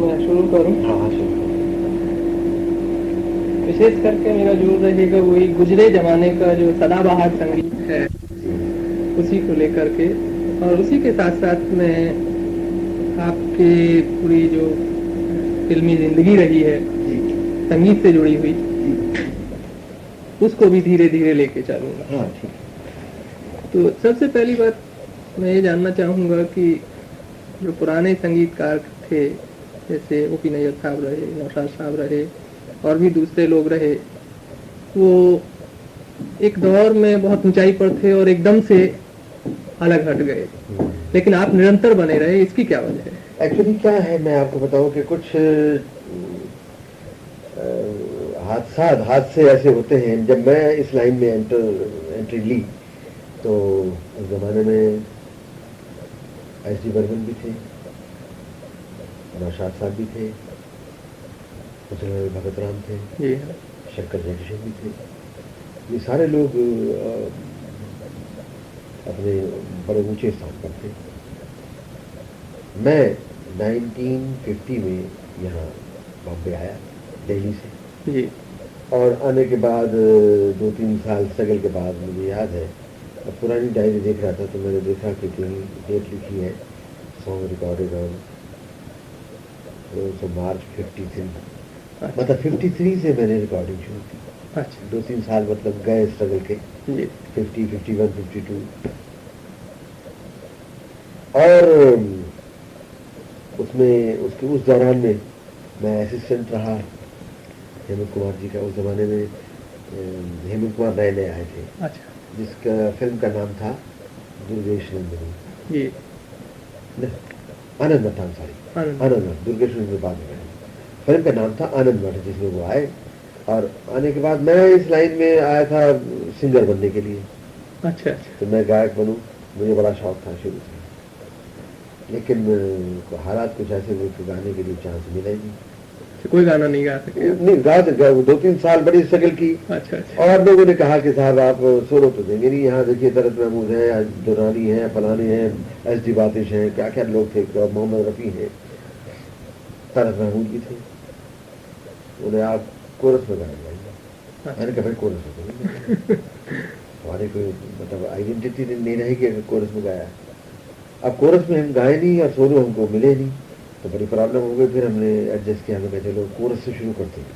मैं शुरू करूं? हाँ हाँ शुरू। विशेष करके मेरा जोर रहेगा वही गुजरे जमाने का जो सदाबहार संगीत है उसी को लेकर के, और उसी के साथ साथ में आपकी पूरी जो फिल्मी जिंदगी रही है संगीत से जुड़ी हुई उसको भी धीरे धीरे लेके चलूंगा। हाँ ठीक। तो सबसे पहली बात मैं ये जानना चाहूँगा कि जो पुराने संगीतकार थे, जैसे ओ पी नैयर साहब रहे, नौशाद साहब रहे और भी दूसरे लोग रहे, वो एक दौर में बहुत ऊंचाई पर थे और एकदम से अलग हट गए, लेकिन आप निरंतर बने रहे, इसकी क्या वजह है? एक्चुअली क्या है, मैं आपको बताऊं कि कुछ हादसे ऐसे होते हैं। जब मैं इस लाइन में एंट्री ली तो उस जमाने में एस डी बर्मन भी थे, नौशाद साहब भी थे, भगत राम थे, शंकर जयकिशन भी थे। ये सारे लोग अपने बड़े ऊंचे स्थान पर थे। मैं 1950 में यहाँ बॉम्बे आया दिल्ली से जी। और आने के बाद 2-3 साल स्ट्रगल के बाद मुझे याद है, अब पुरानी डायरी देख रहा था तो मैंने देखा कि कहीं डेट लिखी है सॉन्ग रिकॉर्डेड ऑन तो मार्च 53। मतलब 53 से मैंने रिकॉर्डिंग शुरू की। अच्छा। 2-3 साल मतलब गए स्ट्रगल के, 50, 51, 52। और उसमें उस दौरान में मैं असिस्टेंट रहा हेमंत कुमार जी का। उस जमाने में हेमंत कुमार नए नए आए थे। अच्छा। जिसका फिल्म का नाम था दुर्गेश नंदिनी। ये आनंद मठ, सॉरी आनंद मठ, दुर्गेश नंदिनी बाद में। फिल्म का नाम था आनंद मठ, जिसमें वो आए। और आने के बाद मैं इस लाइन में आया था सिंगर बनने के लिए। अच्छा। तो मैं गायक बनूं, मुझे बड़ा शौक था शुरू से, लेकिन हालात कुछ ऐसे हुए कि गाने के लिए चांस मिला ही नहीं। कोई गाना नहीं गा सके? नहीं गा 2-3 साल बड़ी स्ट्रगल की। अच्छा। और लोगों ने कहा कि साहब आप सोलो तो देंगे नहीं, यहाँ देखिए तरत महमूद है, दुरानी है, फलानी है, एस डी बातिश हैं, क्या क्या लोग थे, मोहम्मद रफ़ी हैं, तरत महमूद भी थे। बोले आप कोरस में गाने गाएंगे। मैंने कहा भाई कोरस में हमारी कोई मतलब आइडेंटिटी नहीं रहेगी अगर कोरस में गाया। अब कोरस में हम गाए नहीं और सोलो हमको मिले नहीं तो बड़ी प्रॉब्लम हो गई। फिर हमने एडजस्ट किया, हमें चलो कोरस से शुरू करते हैं।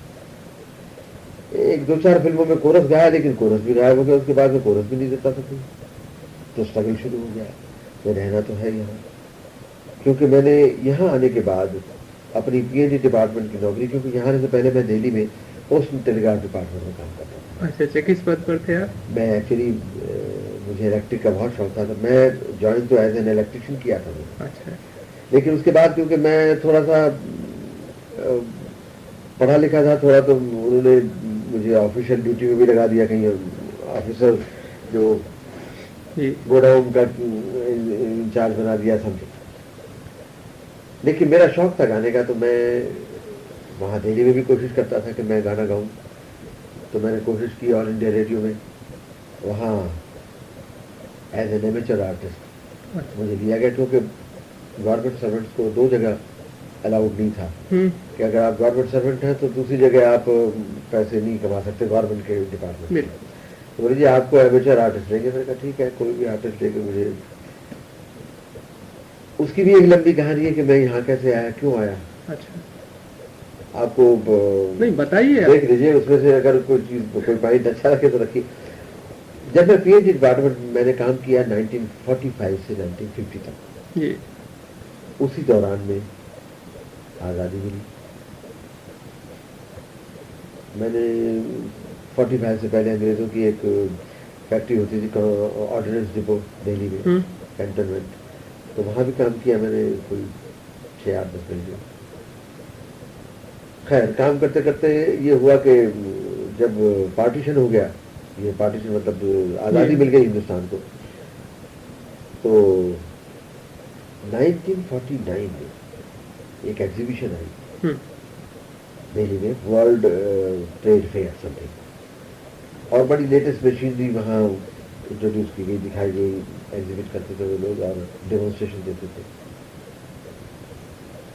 1-2-4 फिल्मों में कोरस गाया, लेकिन कोरस भी गायब हो गया। उसके बाद में कोरस भी नहीं देता था कोई, तो स्ट्रगल शुरू हो गया। मैं रहना तो है यहाँ, क्योंकि मैंने यहाँ आने के बाद अपनी पीएचडी डिपार्टमेंट की नौकरी, क्योंकि यहाँ आने से पहले मैं दिल्ली में पोस्ट टेलीग्राफ डिपार्टमेंट में काम करता था। अच्छा। किस पद पर थे आप? मैं एक्चुअली मुझे इलेक्ट्रिक का बहुत शौक था, तो मैं ज्वाइन तो एज एन इलेक्ट्रिशियन किया था मैंने। अच्छा। लेकिन उसके बाद क्योंकि मैं थोड़ा सा पढ़ा लिखा था थोड़ा, तो उन्होंने मुझे ऑफिशियल ड्यूटी में भी लगा दिया, कहीं ऑफिसर जो गोडाउन का इंचार्ज बना दिया समथिंग। लेकिन मेरा शौक था गाने का, तो मैं वहाँ दिल्ली में भी कोशिश करता था कि मैं गाना गाऊं। तो मैंने कोशिश की ऑल इंडिया रेडियो में, वहाँ एज एन एमेचर आर्टिस्ट मुझे लिया गया, क्योंकि गवर्नमेंट सर्वेंट्स को 2 जगह अलाउड नहीं था कि अगर आप गवर्नमेंट सर्वेंट हैं तो दूसरी जगह आप पैसे नहीं कमा सकते गवर्नमेंट के डिपार्टमेंट में। तो बोले जी आपको एमेचर आर्टिस्ट लेंगे। मैंने कहा ठीक है, कोई भी आर्टिस्ट लेके मुझे। उसकी भी एक लंबी कहानी है कि मैं यहाँ कैसे आया, क्यों आया। अच्छा। आपको नहीं बताइए, देख लीजिए, उसमें से अगर कोई चीज कोई पॉइंट अच्छा लगे तो रखिए। जब मैं पीएचडी डिपार्टमेंट में मैंने काम किया 1945 से 1950 तक, ये उसी दौरान में आज़ादी मिली। मैंने 45 से पहले अंग्रेज़ों की एक फैक्ट्री होती थी ऑर्डिनेंस डिपो दिल्ली में कैंटोनमेंट, तो वहाँ भी काम किया मैंने कोई 6-8-10 महीने। खैर काम करते करते ये हुआ कि जब पार्टीशन हो गया, ये पार्टीशन मतलब आज़ादी मिल गई हिंदुस्तान को, तो 1949 में एक एग्जीबिशन आई दिल्ली में, वर्ल्ड ट्रेड फेयर समथिंग, और बड़ी लेटेस्ट मशीनरी वहाँ इंट्रोड्यूस की गई, दिखाई गई, एग्जिबिट करते थे वो लोग और डेमोन्स्ट्रेशन देते थे।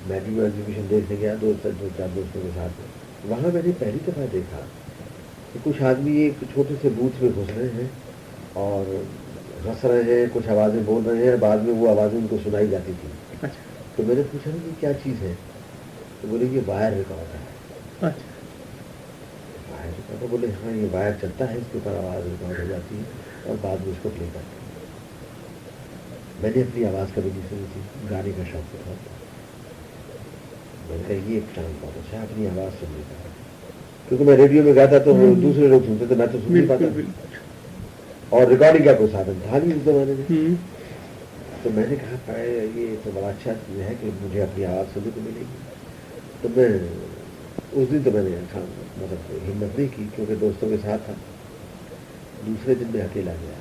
मैं भी एग्जीबिशन देखने गया दो चार दोस्तों के साथ। वहाँ मैंने पहली दफ़ा देखा कि कुछ आदमी एक छोटे से बूथ में घुस रहे हैं और हंस रहे हैं, कुछ आवाज़ें बोल रहे हैं, बाद में वो आवाज़ें उनको सुनाई जाती थी। अच्छा। तो मैंने पूछा कि क्या चीज़ है, तो बोले ये वायर रिकॉर्डर है। अच्छा। Wire recorder? बोले हाँ, ये वायर चलता है, इसके ऊपर आवाज़ रिकॉर्ड हो जाती है और बाद में इसको प्ले करते हैं। मैंने अपनी आवाज़ कभी नहीं सुनी थी, गाने का शौक था। मैंने कहा ये एक चांस बहुत अच्छा है, अपनी आवाज़ सुनने का, क्योंकि मैं रेडियो में गाता तो दूसरे लोग सुनते थे, मैं तो सुन नहीं पाता और रिकॉर्डिंग का कोई साधन था नहीं उस जमाने में। तो मैंने कहा ये तो बड़ा अच्छा है कि मुझे अपनी आवाज़ सुनने को मिलेगी। तो मैं उस दिन तो मैंने मतलब हिम्मत नहीं की, क्योंकि दोस्तों के साथ था। दूसरे दिन मैं अकेला गया,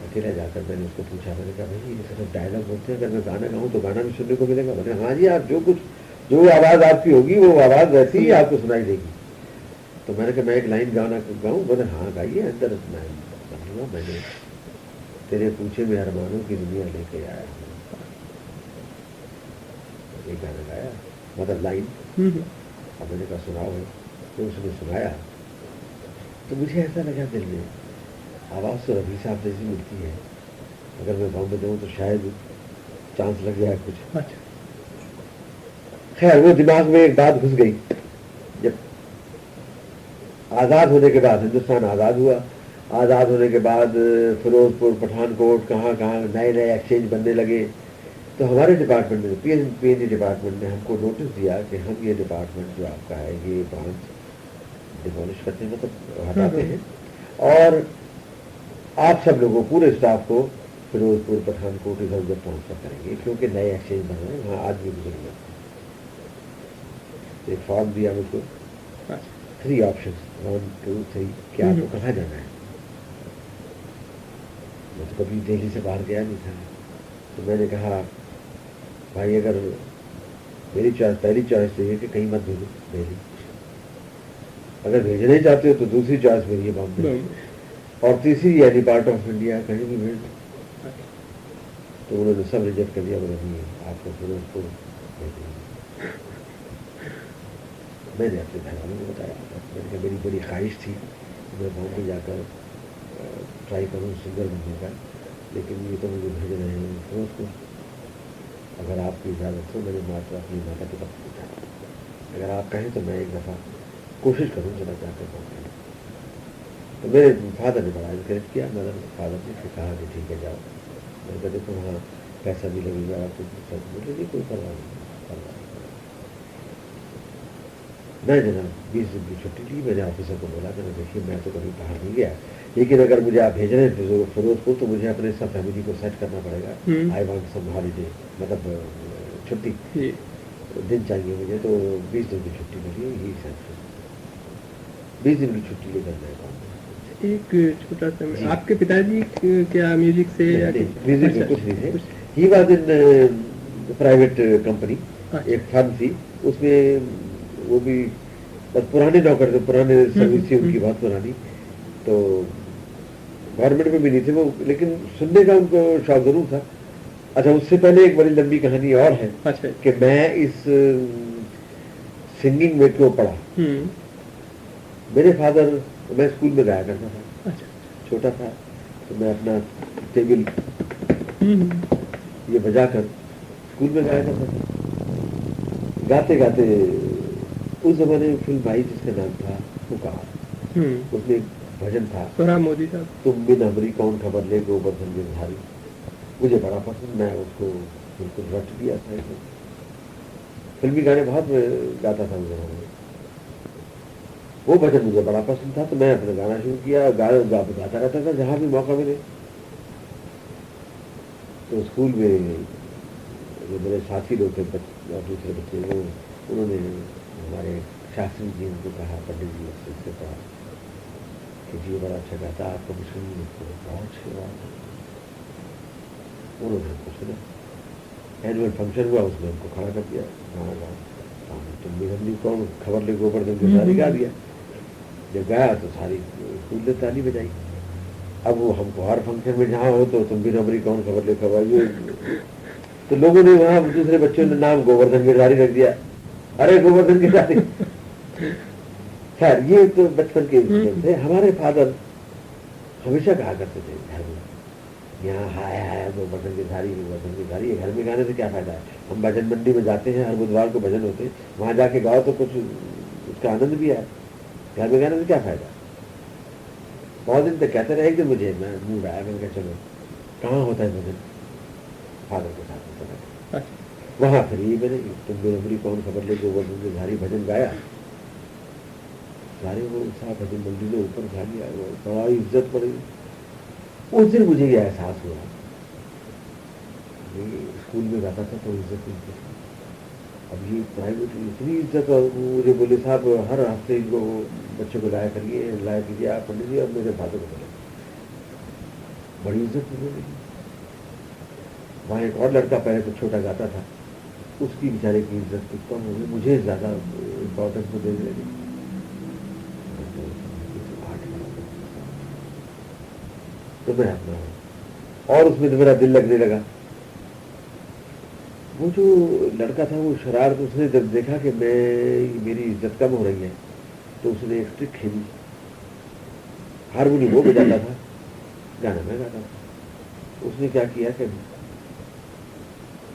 अकेला जाकर मैंने उसको पूछा, मैंने कहा भाई ये सब डायलॉग बोलते हैं, अगर मैं गाना गाऊँ तो गाना भी सुनने को मिलेगा? बोले हाँ जी, आप जो आवाज़ आपकी होगी वो आवाज़ वैसी ही आपको सुनाई देगी। तो मैंने कहा मैं एक लाइन गाना गाऊँ? बोले हाँ गाइए, अंदर मैं समझूंगा, मैंने तेरे पूछे में अरमानों की दुनिया लेके आया हूँ, ये गाना गाया, मतलब लाइन। अब मैंने कहा सुनाओ, तो उसने सुनाया तो मुझे ऐसा लगा दिल में, आवाज़ तो रफी साहब जैसी मिलती है, अगर मैं बॉम्बे जाऊँ तो शायद चांस लग जाए कुछ। अच्छा। खैर वो दिमाग में एक बात घुस गई। जब आज़ाद होने के बाद, हिंदुस्तान आज़ाद हुआ, आज़ाद होने के बाद फिरोजपुर, पठानकोट, कहाँ कहाँ नए नए एक्सचेंज बनने लगे, तो हमारे डिपार्टमेंट में, पीएनजी डिपार्टमेंट ने हमको नोटिस दिया कि हम ये डिपार्टमेंट जो आपका है ये ब्रांच डिमोलिश करते हैं, मतलब हटाते हैं, और आप सब लोगों, पूरे स्टाफ को फिरोजपुर, पठानकोट इधर उधर ट्रांसफर करेंगे, क्योंकि नए एक्सचेंज बन रहे हैं, वहाँ आदमी की जरूरत है। एक फॉर्म दिया मुझको, 3 ऑप्शन, 1 2 3, कि आपको कहाँ जाना है। मैं तो कभी दिल्ली से बाहर गया नहीं था, तो मैंने कहा भाई अगर मेरी चॉइस, पहली चॉइस तो ये कि कहीं मत भेजो दिल्ली, अगर भेजना ही चाहते हो तो दूसरी चॉइस मेरी है बॉम्बे, और तीसरी यानी पार्ट ऑफ इंडिया, कहीं भी भेज दो। तो उन्होंने सब रिजेक्ट कर दिया, बोले नहीं आपको फिरोजपुर भेजेंगे। मैंने अपने घर वालों को बताया, मैंने कहा मेरी बड़ी ख्वाहिश थी कि मैं बॉम्बे जाकर ट्राई करूँ सिंगर बनने का, लेकिन ये तो मुझे भेज रहे हैं फिरोजपुर, अगर आपकी इजाज़त हो मैंने अपनी माता पिता को पूछा, अगर आप कहें तो मैं एक दफ़ा कोशिश करूँ चला जाकर बॉम्बे। तो मेरे फादर ने बड़ा इनकरेज किया, मदर फादर ने फिर कहा कि ठीक है जाओ। मैंने कहा देखो वहाँ पैसा भी लगेगा, तो सब बोले कोई परवाह नहीं। मैं जनाब 20 दिन की छुट्टी ली, मैंने ऑफिसर को बोला, मैंने देखिए मैं तो कभी बाहर नहीं गया, लेकिन अगर मुझे आप भेज रहे हैं फिरोजपुर तो मुझे अपने सब फैमिली को सेट करना पड़ेगा। आई वांट सम हॉलीडे, मतलब छुट्टी, दिन चाहिए मुझे, तो 20 दिन की छुट्टी मिली, यही सेट 20 दिन की छुट्टी लेकर मैं काम। एक छोटा सा, आपके पिताजी क्या म्यूजिक से? म्यूजिक में कुछ नहीं थे, he was in private company, एक फर्म थी, उसमें वो भी बस पुराने नौकर थे, पुराने सर्विस थी उनकी बहुत पुरानी, तो गवर्नमेंट में भी नहीं थे वो, लेकिन सुनने का उनको शौक जरूर था। अच्छा, उससे पहले एक बड़ी लंबी कहानी और है। अच्छा। कि मैं इस सिंगिंग में क्यों पढ़ा। मेरे फादर, मैं स्कूल में गाया करता था। अच्छा। छोटा था तो मैं अपना टेबल ये बजाकर स्कूल में गाया करता था। गाते गाते उस जमाने में फिल्म आई जिसका नाम था पुकार, उसमें एक भजन था, मोदी साहब, तुम बिन हमरी कौन खबर ले गोवर्धन गिरधारी, मुझे बड़ा पसंद, मैं उसको बिल्कुल रट दिया था। फिल्मी गाने बहुत गाता था उस जमाने में, वो भजन मुझे बड़ा पसंद था, तो मैं अपना गाना शुरू किया, गाता रहता था जहाँ भी मौका मिले। तो स्कूल में जो मेरे साथी लोग थे और दूसरे बच्चे, वो उन्होंने हमारे शास्त्री जी उनको कहा, पंडित जी उससे कहा कि जी बड़ा अच्छा गाता, आपको भी सुनिए, बहुत अच्छी बात है। उन्होंने हमको सुना, एनुअल फंक्शन हुआ, उसमें हमको खड़ा कर दिया, गाना गाओ, तुम भी हमने कौन खबर ले गोवर्धन की सारी गा दिया। जब गाया तो सारी स्कूल ने ताली बजाई। अब वो हमको हर फंक्शन में जहाँ हो तो तुम भी नंबरी कौन खबर ले खबर, तो लोगों ने वहां दूसरे बच्चों ने नाम गोवर्धन गिरधारी रख दिया। अरे गोवर्धन गिरधारी। खैर ये तो बचपन के इंसिडेंट थे। हमारे फादर हमेशा कहा करते थे घर में, यहाँ हाय हाय गोवर्धन गिरधारी, ये घर में गाने से क्या फायदा है। हम भजन मंडी में जाते हैं, हर बुधवार को भजन होते हैं, वहां जाके गाओ तो कुछ उसका आनंद भी आए, घर में गाने से क्या फायदा। बहुत दिन तक कहते रहे। एक दिन मुझे मैं मूड आया, मैंने कहा चलो कहाँ होता है भजन, फादर के साथ होता है वहां। फिर ये मैंने तुम मेरी कौन खबर ले, गोवर्धन गिरधारी भजन गाया, सारे वो साहब भजन मंडी ने ऊपर खा लिया, बड़ा इज्जत पड़ी। उस दिन मुझे ये एहसास हुआ, स्कूल में जाता था तो इज्जत मिलती थी, अब ये प्राइवेट इतनी इज्जत। और मुझे बोले साहब हर हफ्ते इनको बच्चों को लाया करिए, लाया कीजिए आप पंडित जी। अब मेरे फादर को बोले बड़ी इज्जत मिलेगी। वहाँ एक और लड़का पहले तो छोटा गाता था, उसकी बेचारे की इज्जत कुछ कम हो गई, मुझे ज्यादा इम्पोर्टेंस को देने लगी। तो मैं अपना और उसमें तो मेरा दिल लगने लगा। वो जो लड़का था वो शरारत, उसने जब देखा कि मेरी इज्जत कम हो रही है तो उसने एक ट्रिक खेली। हारमोनियम वो बजाता था, गाना मैं गाता था। उसने क्या किया कि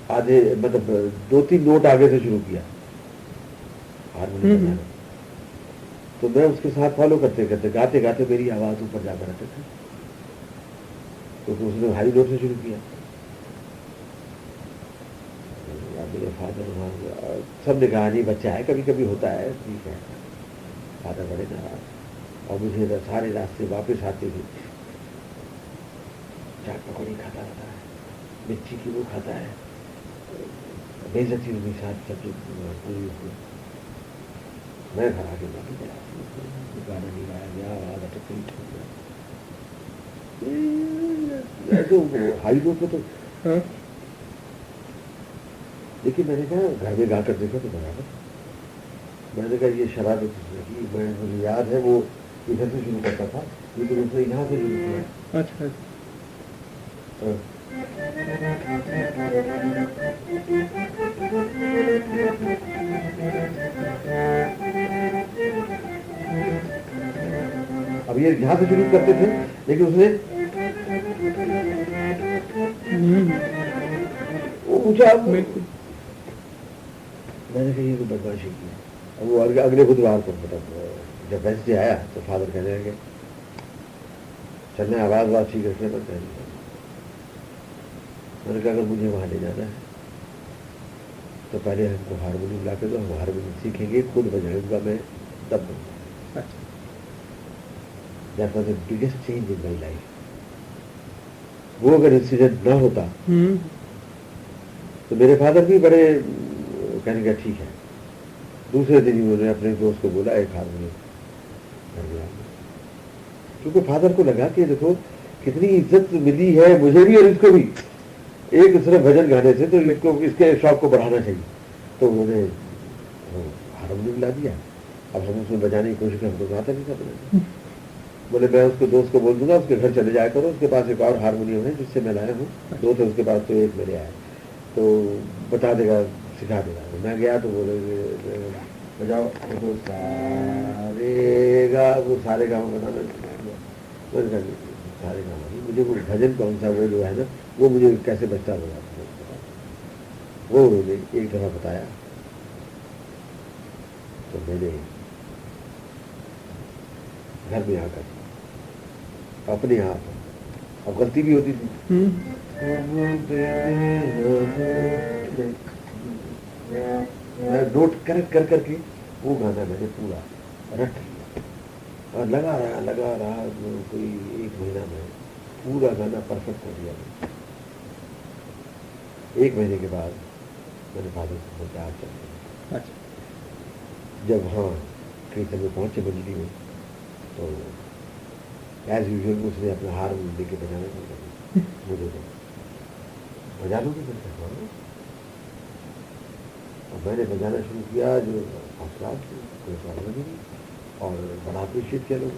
आधे मतलब 2-3 नोट आगे से शुरू किया हारमोनियम बजाना। तो मैं उसके साथ फॉलो करते करते गाते गाते मेरी आवाज ऊपर जाकर रहते थे, तो उसने हाई नोट से शुरू किया। मेरे फादर वहाँ सबने कहा नहीं बच्चा है, कभी कभी होता है, ठीक है। फादर बड़े नाराज। और मुझे सारे रास्ते वापस आते थे, चाट पकौड़ी खाता रहता है, मिर्ची की वो खाता है, बेइज्जती उनके साथ सब मैं घर आके गाना नहीं गाया गया, आवाज अटक गई। तो हाई नोट पे तो लेकिन मैंने कहा घर में गा कर देखो तो बराबर। मैंने कहा ये शरारत की, मुझे याद है वो इधर से शुरू करता था, लेकिन उसने यहाँ से शुरू किया। अच्छा अब ये यहाँ से शुरू करते थे, लेकिन उसने ऊंचा। मैंने कहा ये तो बदमाशी की। अब वो अगले बुधवार को मतलब जब वैसे आया तो फादर कहने लगे चलने आवाज वाज ठीक रखने पर कहने। मैंने कहा अगर मुझे वहां ले जाना है तो पहले हमको हारमोनियम ला के दो, हम हारमोनियम सीखेंगे, खुद बजाऊंगा मैं, तब दूंगा। That was the biggest change in my life. वो अगर इंसिडेंट ना होता तो मेरे फादर भी बड़े कहने का ठीक है। दूसरे दिन उन्होंने अपने दोस्त को बोला एक हारमोनियम कर दिया, क्योंकि फादर को लगा कि देखो कितनी इज्जत मिली है मुझे भी और इसको भी एक सिर्फ भजन गाने से, तो इसको इसके शौक को बढ़ाना चाहिए। तो उन्होंने हारमोनियम ला दिया। अब हम उसमें बजाने की कोशिश करें, हमको गाता नहीं था। बोले मैं उसको दोस्त को बोल दूंगा उसके घर चले जाया करो, उसके पास एक और हारमोनियम है जिससे मैं लाया हूँ, 2 थे उसके पास, तो एक मेरे आया, तो बता देगा, सिखा देगा। तो मैं गया तो बोले बजाओ, तो सारे गाँव बताना। सारे गाँव मुझे वो भजन कौन सा वो जो है ना वो मुझे कैसे बचता होगा वो उन्होंने एक दफा बताया। तो मैंने घर में आकर अपने आप, अब गलती भी होती थी, मैं नोट करेक्ट कर करके वो गाना मैंने पूरा रट लिया और लगा रहा कोई 1 महीना में पूरा गाना परफेक्ट कर दिया। 1 महीने के बाद मैंने फादर से सोचा आप चलते। जब हाँ कीर्तन में पहुंचे मंडली में तो एज यूजुअल उसने अपना हारमोनियम लेके बजाना शुरू कर दिया। मुझे तो बजा लोगे, मैंने कहा और मैंने बजाना शुरू किया, जो हौसला कोई प्रॉब्लम नहीं और बड़ा अप्रिशिएट किया लोग।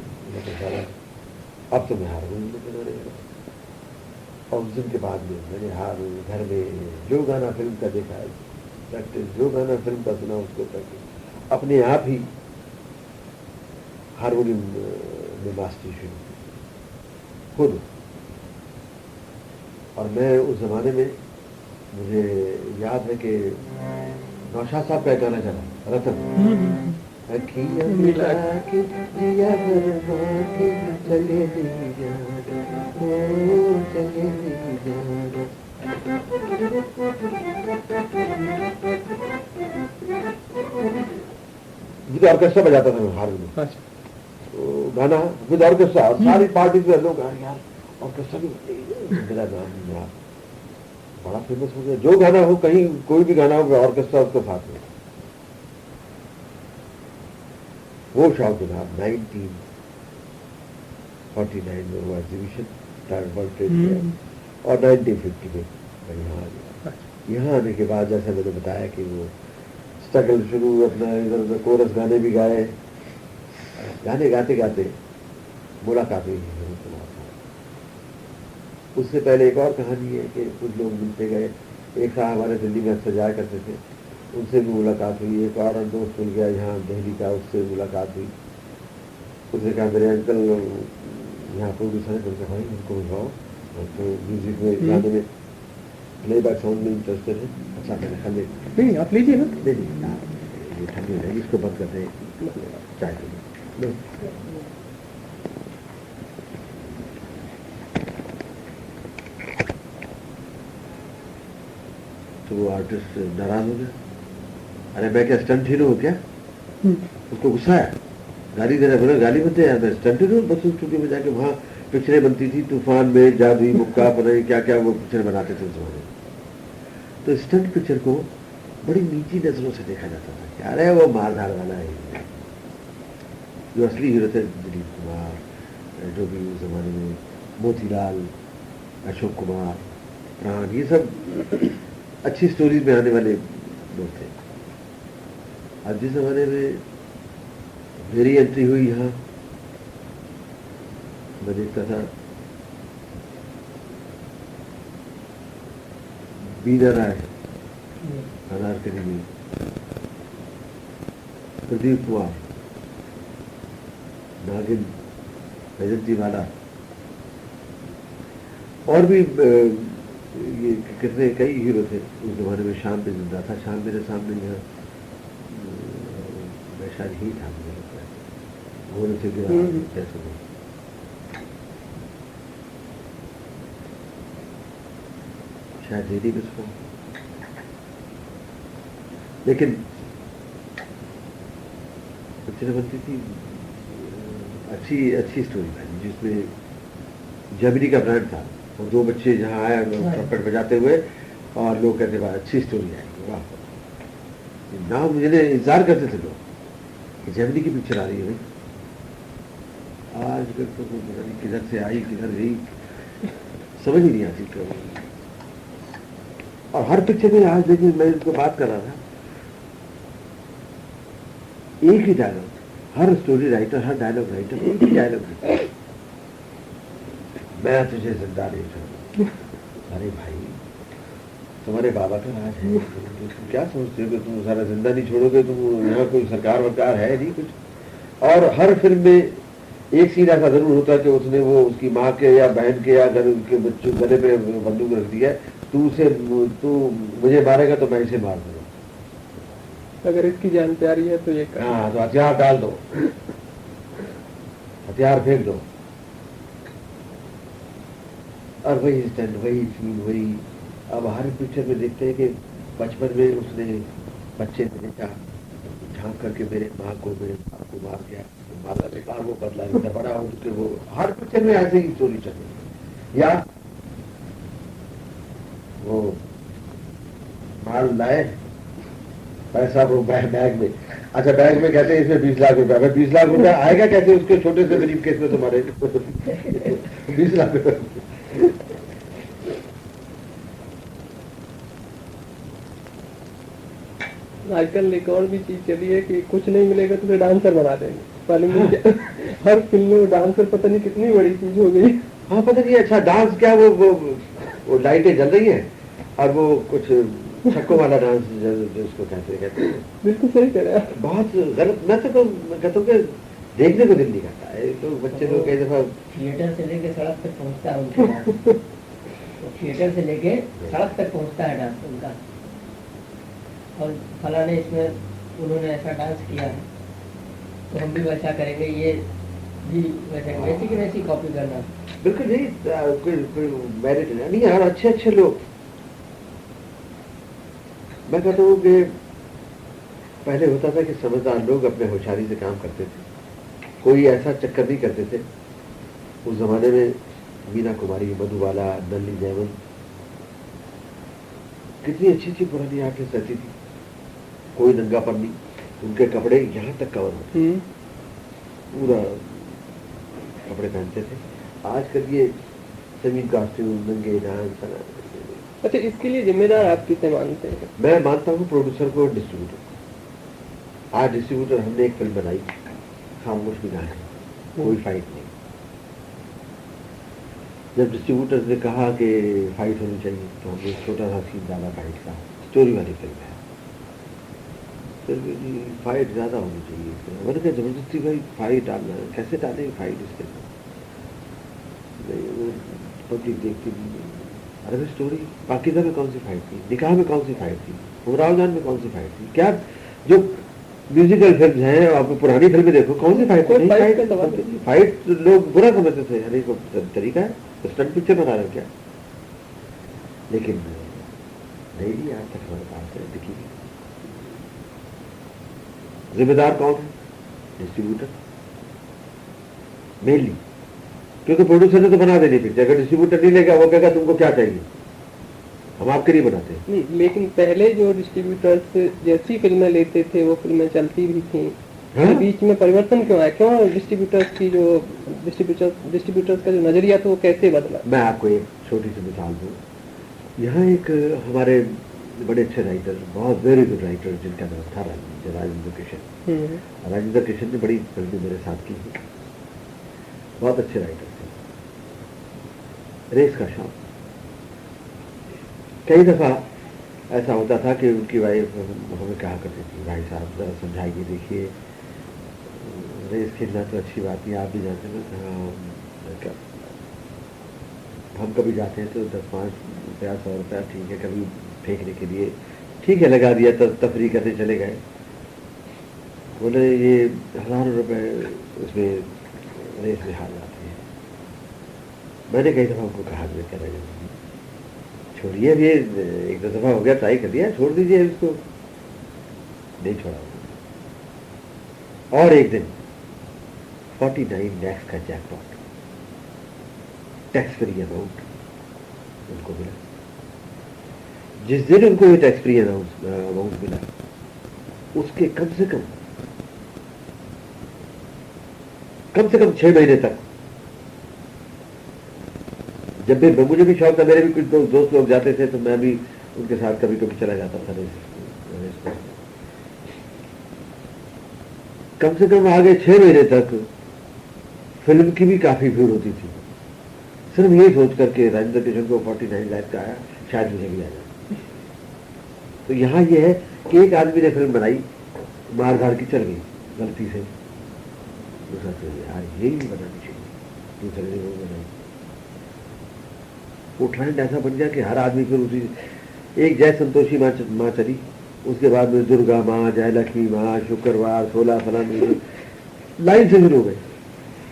अब तो मैं हारमोनियम में बजाने लगा। और उस दिन के बाद में मैंने घर में जो गाना फिल्म का देखा है प्रैक्टिस, जो गाना फिल्म का सुना उसको प्रैक्टिस, अपने आप ही हारमोनियम में मास्टरी शुरू की खुद। और मैं उस जमाने में, मुझे याद है कि नौशाद साहब का एक गाना चला, रतन, अखियाँ मिला के दिया बरपा के चले नहीं जाना, ओ चले नहीं जाना। विद ऑर्केस्ट्रा बजाता था मैं हारमोनियम, तो गाना विद ऑर्केस्ट्रा, सारी पार्टी में लोग यार ऑर्केस्ट्रा भी मेरा नाम यार बड़ा फेमस हो गया। जो गाना हो, कहीं कोई भी गाना हो, ऑर्केस्ट्रा उसके साथ में। वो शौक था 1949 में हुआ एग्जीबिशन वर्ल्ड ट्रेड फेयर, और 1950 में मैं यहाँ आ गया। यहाँ आने के बाद जैसे मैंने बताया कि वो स्ट्रगल शुरू, अपना इधर उधर कोरस गाने भी गाए, गाने गाते गाते मुलाकात हुई है। उससे पहले एक और कहानी है कि कुछ लोग मिलते गए, एक साहब हमारे दिल्ली में अक्सर जाया करते थे, उनसे भी मुलाकात हुई। एक और दोस्त मिल गया यहाँ दिल्ली का, उससे मुलाकात हुई। उसने कहा मेरे अंकल यहाँ प्रोड्यूसर है, तुमसे भाई उनको बुझाओ, तो म्यूजिक में गाने में प्लेबैक साउंड में इंटरेस्टेड है। अच्छा मैंने कहा नहीं आप लीजिए ना, ये ठंडी हो जाएगी, इसको बंद करते हैं चाय के लिए। तो वो आर्टिस्ट नाराज हो गया, अरे मैं क्या स्टंट हीरो हूँ क्या? उसको गुस्सा है, गाली दे रहा है। बोला गाली मत दे यार, मैं स्टंट हीरो। बस उस स्टूडियो में जाके वहाँ पिक्चरें बनती थी, तूफान में, जादुई मुक्का, पता नहीं क्या क्या वो पिक्चर बनाते थे उस जमाने। तो स्टंट पिक्चर को बड़ी नीची नजरों से देखा जाता था कि अरे वो मारधार वाला है। जो असली हीरो थे दिलीप कुमार, जो भी उस जमाने में मोतीलाल, अशोक कुमार, प्राण, ये सब अच्छी स्टोरीज में आने वाले लोग थे। आज जिस जमाने में मेरी एंट्री हुई यहाँ, मैं देखता था बीना राय अनारकली में, प्रदीप कुमार, नागिन, वैजंती वाला, और भी ये कितने कई हीरो थे उस जमाने में। शाम पे जिंदा था, शाम मेरे सामने यहाँ, मैं शायद ही था, मुझे लगता है घोड़े से गिरा कैसे नहीं, शायद यही उसको। लेकिन पिक्चर बनती थी, अच्छी स्टोरी बनी, जिसमें जमिनी का ब्रांड था और दो बच्चे जहाँ आए ट्रम्पेट बजाते हुए, और लोग कहते भाई अच्छी स्टोरी आएगी, वाह। ना मुझे इंतजार करते थे लोग कि जमिनी की पिक्चर आ रही है भाई। आजकल तो पता नहीं किधर से आई किधर गई, समझ ही नहीं आती कभी। और हर पिक्चर में आज देखिए, मैं इसको बात कर रहा था, एक ही डायलॉग, हर स्टोरी राइटर, हर डायलॉग राइटर एक ही डायलॉग, मैं तुझे जिंदा नहीं छोड़ूंगा। अरे भाई, तुम्हारे बाबा का राज है, तुम क्या सोचते हो कि तुम सारा जिंदा नहीं छोड़ोगे? तुम यहाँ कोई सरकार वरकार है नहीं कुछ। और हर फिल्म में एक सीन ऐसा जरूर होता है कि उसने वो उसकी माँ के या बहन के या अगर उनके बच्चों गले पे बंदूक रख दी है, तू मुझे मारेगा तो मैं इसे मार दूंगा, अगर इसकी जान प्यारी है तो ये हाँ, तो हथियार डाल दो, हथियार फेंक दो। और वही स्टैंड, वही सीन, वही। अब हर पिक्चर में देखते हैं कि बचपन में उसने बच्चे ने देखा, झांक करके मेरे माँ को, मेरे बाप को मार दिया, माता पिता वो बदला लेता, बड़ा हो चुके वो। हर पिक्चर में ऐसे ही स्टोरी चल रही। या वो माल लाए, पैसा वो बैग में, अच्छा बैग में कहते हैं इसमें 20 लाख रुपया, 20 लाख रुपया आएगा कैसे उसके छोटे से गरीब केस में तुम्हारे 20 लाख रुपया। आजकल एक और भी चीज चली है कि कुछ नहीं मिलेगा तो डांसर बना देंगे, मालूम हर फिल्म में डांसर पता नहीं कितनी बड़ी चीज हो गई। हाँ पता नहीं, अच्छा डांस क्या वो वो लाइटें जल रही हैं और वो कुछ छक्कों वाला डांस जिसको कहते हैं बिल्कुल सही कह रहे हैं। बहुत गलत। मैं कहता हूँ कि देखने को दिल नहीं करता है। तो बच्चे लोग कई दफा थिएटर से लेके सड़क तक पहुंचता है उनका डांस। थिएटर से लेके सड़क तक पहुंचता है डांस उनका। और फलाने इसमें उन्होंने ऐसा डांस किया है तो हम भी वैसा करेंगे, ये भी वैसी की वैसी कॉपी करना। बिल्कुल नहीं, कोई मेरिट नहीं यार। अच्छे लोग, मैं कहता हूँ कि पहले होता था कि समझदार लोग अपने होशियारी से काम करते थे, कोई ऐसा चक्कर नहीं करते थे। उस जमाने में मीना कुमारी, मधुबाला, नलिनी जयवंत, कितनी अच्छी पुरानी आर्टिस्ट रहती थी। कोई नंगापन नहीं, उनके कपड़े यहाँ तक कवर होते, पूरा कपड़े पहनते थे। आजकल ये सेमी कॉस्ट्यूम, नंगे डांस। अच्छा, इसके लिए जिम्मेदार आप किसे मानते हैं? मैं मानता हूँ प्रोड्यूसर को और डिस्ट्रीब्यूटर। आज डिस्ट्रीब्यूटर, हमने एक फिल्म बनाई खामोश बिना है, कोई फाइट नहीं। जब डिस्ट्रीब्यूटर ने कहा कि फाइट होनी चाहिए तो हमने छोटा सा सीन डाला फाइट का, स्टोरी वाली फिल्म है। फिर फाइट ज्यादा होनी चाहिए। मैंने कहा जबरदस्ती भाई फाइट डालना है, कैसे डालेंगे फाइट इसके अंदर? पब्लिक देखती नहीं। अरे स्टोरी, पाकिस्तान में कौन सी फाइट थी, निकाह में कौन सी फाइट थी, उमराव जान में कौन सी फाइट थी? क्या जो म्यूजिकल फिल्म हैं, आप पुरानी फिल्में देखो, कौन सी फाइट थी? फाइट लोग बुरा समझते थे, अरे को तरीका है, स्टंट पिक्चर बना रहे क्या? लेकिन नहीं, आज तक हमारे पास है दिखी। जिम्मेदार कौन है? डिस्ट्रीब्यूटर मेनली, क्योंकि प्रोड्यूसर ने तो बना देनी पिक्चर। अगर डिस्ट्रीब्यूटर नहीं लेगा, वो कहेगा तुमको क्या चाहिए, हम आपके लिए बनाते हैं। नहीं, लेकिन पहले जो डिस्ट्रीब्यूटर्स जैसी फिल्में लेते थे वो फिल्में चलती भी थी। हाँ? बीच में परिवर्तन क्यों आया? क्यों डिस्ट्रीब्यूटर्स की जो डिस्ट्रीब्यूटर्स का जो नजरिया था वो कैसे बदला? मैं आपको एक छोटी सी मिसाल दूँ। यहाँ एक हमारे बड़े अच्छे राइटर, बहुत वेरी गुड राइटर, जिनका नाम था राजेंद्र किशन। राजेंद्र किशन ने बड़ी फिल्में मेरे साथ की थी, बहुत अच्छे राइटर थे। रेस का शौक। कई दफा ऐसा होता था कि उनकी वाइफ हमें कहा करती थी, भाई साहब जरा समझाइए, देखिए रेस खेलना तो अच्छी बात नहीं, आप भी जाते हैं ना। क्या हम कभी जाते हैं तो 10-5 रुपया 100 रुपया ठीक है, कभी फेंकने के लिए ठीक है लगा दिया, तो तफरी करने चले गए। बोले ये हज़ारों रुपए उसमें रेस में हार जाते हैं। मैंने कई दफ़ा उनको कहा, मैं कह रहे छोड़िए, अब ये 1-2 दफ़ा हो गया, ट्राई कर दिया, छोड़ दीजिए इसको। नहीं छोड़ा। और एक दिन 49 लाख का जैकपॉट, टैक्स फ्री अमाउंट उनको मिला। जिस दिन उनको ये टैक्स फ्री अमाउंट मिला, उसके कम से कम 6 महीने तक, जब भी मुझे भी शौक था, मेरे भी कुछ दोस्त लोग जाते थे, तो मैं भी उनके साथ कभी कभी चला जाता था रेस। कम से कम आगे 6 महीने तक फिल्म की भी काफी भीड़ होती थी, सिर्फ ये सोच करके राजेंद्र किशन को 49 लाख का आया, शायद मुझे भी आ जाए। तो यहाँ ये है कि एक आदमी ने फिल्म बनाई, मार धार की चल गई गलती से, दूसरा यार यही नहीं बनानी चाहिए, दूसरे ने वो बनाई। वो ट्रेंड ऐसा बन गया कि हर आदमी फिर उसी, एक जय संतोषी माँ चली, उसके बाद में दुर्गा माँ, जयलक्ष्मी माँ, शुक्रवार, 16 फलानी, लाइन से शुरू हो गए।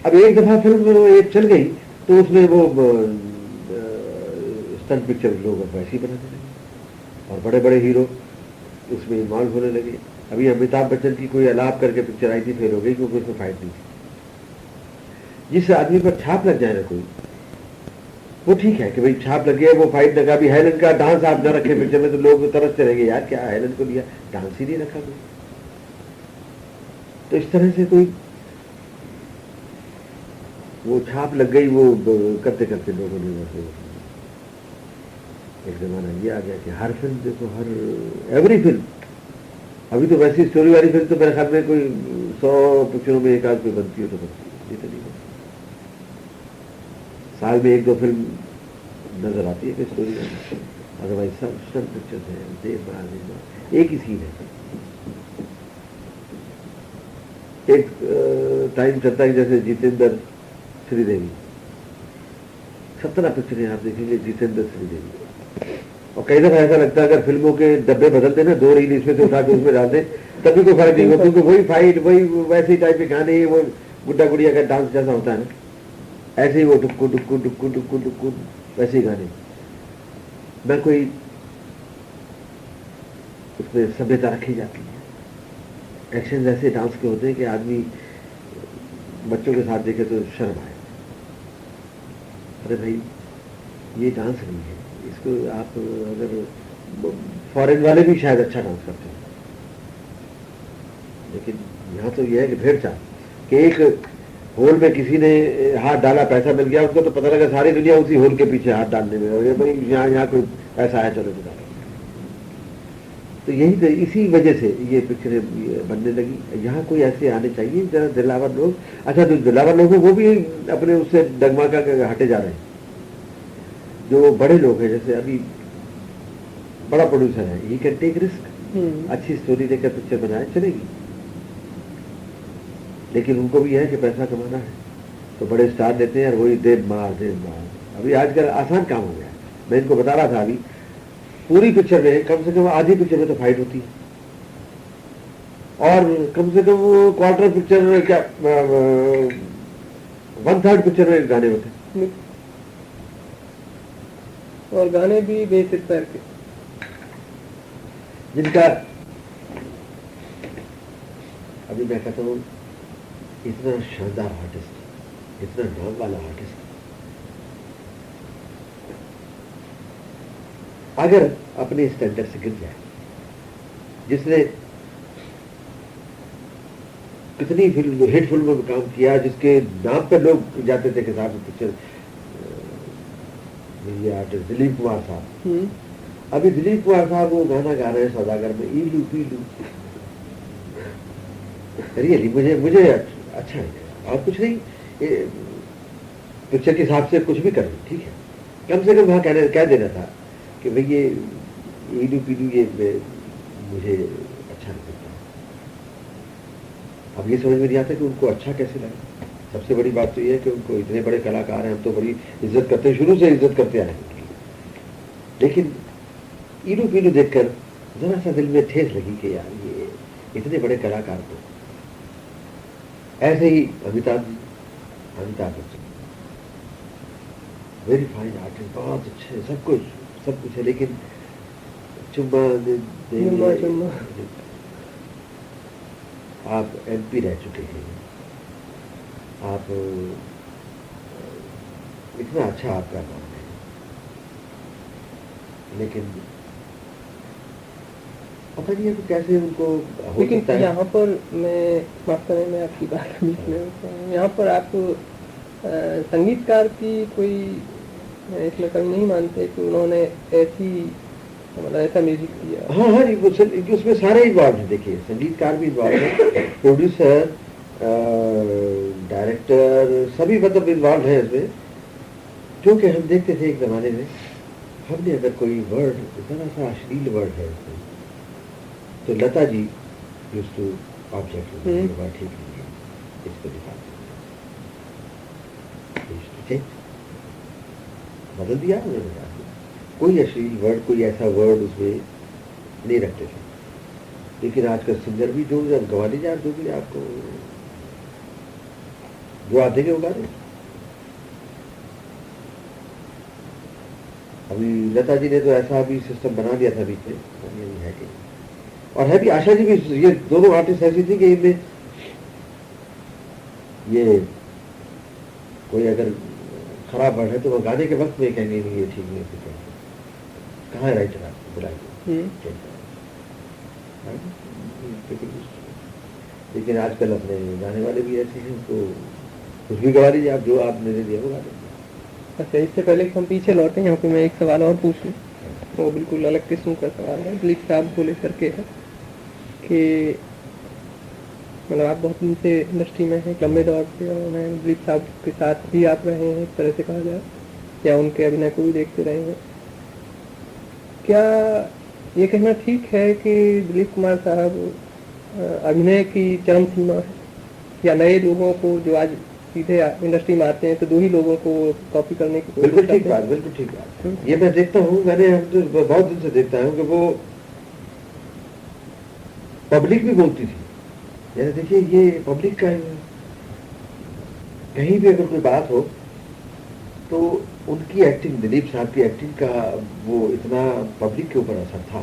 अब एक दफा फिल्म वो एक चल गई तो उसमें वो स्टंट पिक्चर लोग वैसे ही बनाने लगे और बड़े बड़े हीरो उसमें इन्वॉल्व होने लगे। अभी अमिताभ बच्चन की कोई अलाप करके पिक्चर आई थी, फेल हो गई क्योंकि उसमें फाइट नहीं थी। जिस आदमी पर छाप लग जाए ना कोई, वो ठीक है कि भाई छाप लग गया, वो फाइट लगा। अभी हेलन का डांस आप न रखे पिक्चर में तो लोग तरसते रहेंगे, यार क्या हेलन को लिया, डांस ही नहीं रखा कोई। तो इस तरह से कोई वो छाप लग गई, वो करते करते लोगों ने वैसे एक जमाना ये आ गया कि हर फिल्म देखो, हर एवरी फिल्म। अभी तो वैसी स्टोरी वाली फिल्म तो मेरे ख्याल में कोई 100 पिक्चरों में एक आध कोई बनती हो तो बनती है, नहीं तो नहीं बनती। साल में 1-2 फिल्म नजर आती है कि स्टोरी में, अदरवाइज सब पिक्चर्स हैं देव एक ही सीन है। एक टाइम चलता है जैसे जितेंद्र श्रीदेवी, 17 पिक्चरें आप देखेंगे जितेंद्र श्रीदेवी, और कई दफा ऐसा लगता है अगर फिल्मों के डब्बे बदलते ना, 2 रील इसमें से उठा के उसमें डालते तभी कोई फर्क नहीं होगा, क्योंकि वही फाइट वही वैसे ही टाइप के गाने, वो गुड्डा गुड़िया का डांस जैसा होता है ना, ऐसे ही वो टुक्कू टुक्कू टुक्कू टुक्कू टुक्कू वैसे ही गाने, ना कोई उसमें सभ्यता रखी जाती है। एक्शन ऐसे डांस के होते हैं कि आदमी बच्चों के साथ देखे तो शर्म आए, अरे भाई ये डांस नहीं है, इसको आप अगर फॉरेन वाले भी शायद अच्छा डांस करते हैं, लेकिन यहाँ तो यह है कि भेड़ चाल कि एक होल में किसी ने हाथ डाला, पैसा मिल गया, उसको तो पता लगा सारी दुनिया उसी होल के पीछे हाथ डालने में, और भाई यहाँ कोई पैसा है चलो निकालो। तो यही तो इसी वजह से ये पिक्चरें बनने लगी। यहाँ कोई ऐसे आने चाहिए जरा दिलावर लोग, अच्छा जो दिलावर लोग हैं वो भी अपने उससे डगमगा के हटे जा रहे हैं। जो बड़े लोग हैं, जैसे अभी बड़ा प्रोड्यूसर है, ही कैन टेक रिस्क, अच्छी स्टोरी लेकर पिक्चर बनाए चलेगी, लेकिन उनको भी है कि पैसा कमाना है, तो बड़े स्टार लेते हैं और वही देव मार। अभी आजकल आसान काम हो गया है। मैं इनको बता रहा था, अभी पूरी पिक्चर में कम से कम आधी पिक्चर में तो फाइट होती है, और कम से कम क्वार्टर पिक्चर में क्या 1/3 पिक्चर में गाने होते हैं, और गाने भी बेसिक पैर के, जिनका अभी मैं कहता हूँ इतना शानदार आर्टिस्ट, इतना नाम वाला आर्टिस्ट, अगर अपने स्टैंडर्ड से गिर जाए, जिसने कितनी फिल्म हिट फिल्मों में काम किया, जिसके नाम पर लोग जाते थे कि साहब पिक्चर, ये आर्टिस्ट दिलीप कुमार साहब, अभी दिलीप कुमार साहब वो गाना गा रहे हैं सौदागर में, ईलू पीलू, रियली मुझे अच्छा है, और कुछ नहीं, पिक्चर के हिसाब से कुछ भी कर लो ठीक है, कम से कम वहाँ कह देना था कि भाई ये ईलू पीलू ये मुझे अच्छा नहीं लगता। अब ये समझ में नहीं आता कि उनको अच्छा कैसे लगा। सबसे बड़ी बात तो ये है कि उनको इतने बड़े कलाकार हैं, हम तो बड़ी इज्जत करते हैं, शुरू से इज्जत करते आए हैं, लेकिन ईलू पीलू देखकर जरा सा दिल में ठेस लगी कि यार ये इतने बड़े कलाकार को। ऐसे ही Amitabh Bachchan very fine artist, बहुत अच्छे, सब कुछ है, लेकिन चुम्मा आप MP रह चुके हैं, आप इतना अच्छा आपका काम है, लेकिन पता नहीं है तो कैसे उनको हो लेकिन सकता है। यहाँ पर मैं माफ करें, मैं आपकी बात बीच में, यहाँ पर आप संगीतकार की कोई इसमें कमी नहीं मानते कि उन्होंने ऐसी मतलब ऐसा म्यूजिक किया? हाँ हाँ, उसमें सारे इन्वॉल्व हैं। देखिए संगीतकार भी इन्वॉल्व है, प्रोड्यूसर, डायरेक्टर, सभी मतलब इन्वॉल्व है इसमें। क्योंकि हम देखते थे एक जमाने में, हमने अगर कोई वर्ड जरा सा अश्लील वर्ड है उसमें, तो Lata ji used to object, ठीक नहीं है, इसको दिखाते बदल दिया उन्होंने, कोई अश्लील वर्ड, कोई ऐसा वर्ड उसमें नहीं रखते थे। लेकिन आजकल सिंगर भी जो गवा लीजिए आप, जो भी आपको जो आप देंगे वो गा रहे। अभी लता जी ने तो ऐसा भी सिस्टम बना दिया था बीच में, है कि और है भी, आशा जी भी, ये दोनों आर्टिस्ट ऐसी थी कि इनमें ये कोई अगर खराब वर्ड है तो वो गाने के वक्त में कहेंगे नहीं ये ठीक नहीं है, कहाँ है राइटर आपको बुलाइए। लेकिन आजकल अपने गाने वाले भी ऐसे हैं, तो कुछ भी गवा लीजिए आप, जो आपने दे दिया वो गा देंगे। अच्छा, इससे पहले कि हम पीछे लौटें, यहाँ पे मैं एक सवाल और पूछ लूँ, वो बिल्कुल अलग किस्म का सवाल है। दिलीप साहब को लेकर के है कि मतलब आप बहुत दिन से इंडस्ट्री में हैं, लंबे दौर से, और मैं दिलीप साहब के साथ भी आप रहे हैं, एक तरह से कहा जाए, या उनके अभिनय को भी देखते रहे हैं। क्या ये कहना ठीक है कि दिलीप कुमार साहब अभिनय की चरम सीमा है, या नए लोगों को जो आज सीधे इंडस्ट्री में आते हैं तो दो ही लोगों को कॉपी करने की कोशिश बिल्कुल ठीक करते हैं? बात, बिल्कुल ठीक बात। ये मैं देखता हूँ, मैंने हम तो बहुत दिन से देखता हूँ कि वो पब्लिक भी बोलती थी, यानी देखिए ये पब्लिक का कहीं भी अगर कोई बात हो तो उनकी एक्टिंग, दिलीप साहब की एक्टिंग का वो इतना पब्लिक के ऊपर असर था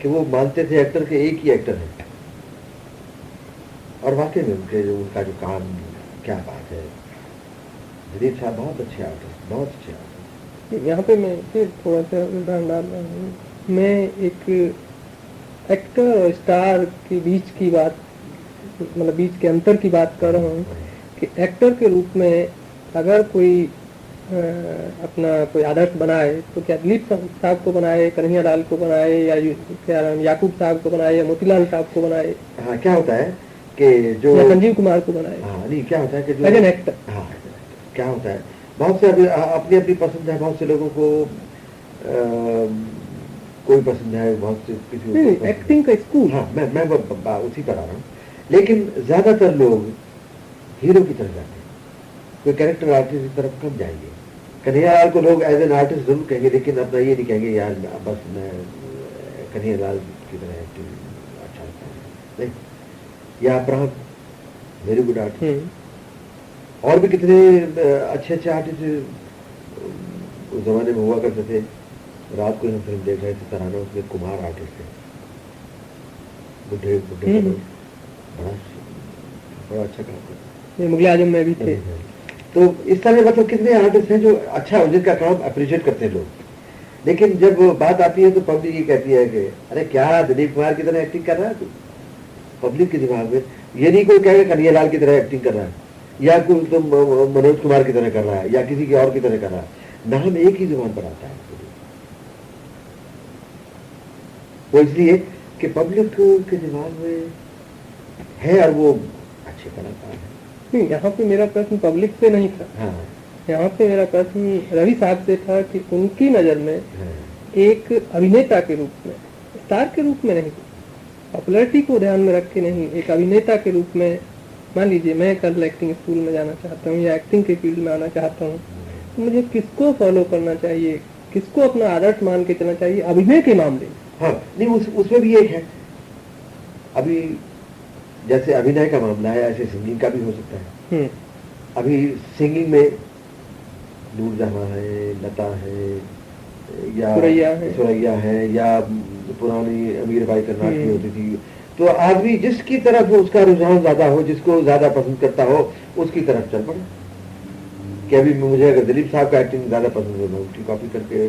कि वो मानते थे एक्टर के एक ही एक्टर है, और वाकई में उनका जो काम, क्या बात है। दिलीप साहब बहुत अच्छे आर्टिस्ट, बहुत अच्छे आर्टिस्ट। यहाँ पे मैं फिर थोड़ा सा उदाहरण डाल रहा हूँ। मैं एक एक्टर और स्टार के बीच की बात, मतलब बीच के अंतर की बात कर रहा हूँ कि एक्टर के रूप में अगर कोई अपना कोई आदर्श बनाए तो क्या दिलीप साहब को बनाए, कन्हैया लाल को बनाए, या क्या याकूब साहब को बनाए, या मोतीलाल साहब को बनाए। हाँ, क्या होता है कि जो संजीव कुमार को बनाए। हाँ नहीं, क्या होता है कि जो एज एन एक्टर, हाँ क्या होता है, बहुत से अपनी अपनी पसंद है, बहुत से लोगों को कोई पसंद है, बहुत से किसी को एक्टिंग का स्कूल। हाँ, मैं उसी पर आ रहा हूँ। लेकिन ज्यादातर लोग हीरो की तरफ जाते हैं, कोई कैरेक्टर आर्टिस्ट की तरफ कम जाएंगे। कन्हैया लाल को लोग एज एन आर्टिस्ट जरूर कहेंगे, लेकिन अपना ये नहीं कहेंगे यार बस मैं कन्हैया लाल की तरह एक्टिंग अच्छा लगता है, नहीं। या प्राण, वेरी गुड आर्टिस्ट। और भी कितने अच्छे अच्छे आर्टिस्ट उस जमाने में हुआ करते थे। रात को हम फिल्म देख रहे थे तराना, उसमें कुमार आर्टिस्ट थे, बुढ़े बुढ़े बड़ा अच्छा काम करते, मुगल आजम में भी थे। तो इस तरह मतलब कितने आर्टिस्ट हैं जो अच्छा, जिनका काम अप्रिशिएट करते हैं लोग। लेकिन जब बात आती है तो पब्लिक ये कहती है कि अरे क्या दिलीप कुमार की तरह एक्टिंग कर रहा है तू। पब्लिक के दिमाग में ये नहीं कोई कहेगा कन्हैया लाल की तरह एक्टिंग कर रहा है, या कोई तुम मनोज कुमार की तरह कर रहा है, या किसी की और की तरह कर रहा है। नाम एक ही जुबान पर आता है वो, इसलिए कि पब्लिक के दिमाग में है और वो अच्छे कलाकार है। नहीं, यहाँ पे मेरा प्रश्न पब्लिक से नहीं था। हाँ, यहाँ पे मेरा प्रश्न रवि साहब से था कि उनकी नजर में हाँ, एक अभिनेता के रूप में, स्टार के रूप में नहीं, पॉपुलैरिटी को ध्यान में रख के नहीं, एक अभिनेता के रूप में। मान लीजिए मैं कल एक्टिंग स्कूल में जाना चाहता हूँ या एक्टिंग के फील्ड में आना चाहता हूँ, तो मुझे किसको फॉलो करना चाहिए, किसको अपना आदर्श मान के चलना चाहिए अभिनय के मामले में? हाँ, नहीं उसमें भी एक है। अभी जैसे अभिनय का मामला है, ऐसे सिंगिंग का भी हो सकता है। अभी सिंगिंग में नूरजहां है, लता है, या सुरैया है, या पुरानी अमीर भाई कर्नाटकी होती थी। तो आदमी जिसकी तरफ उसका रुझान ज्यादा हो, जिसको ज्यादा पसंद करता हो, उसकी तरफ चल पड़े। कि अभी मुझे अगर दिलीप साहब का एक्टिंग ज्यादा पसंद है, मैं उसकी कॉपी करके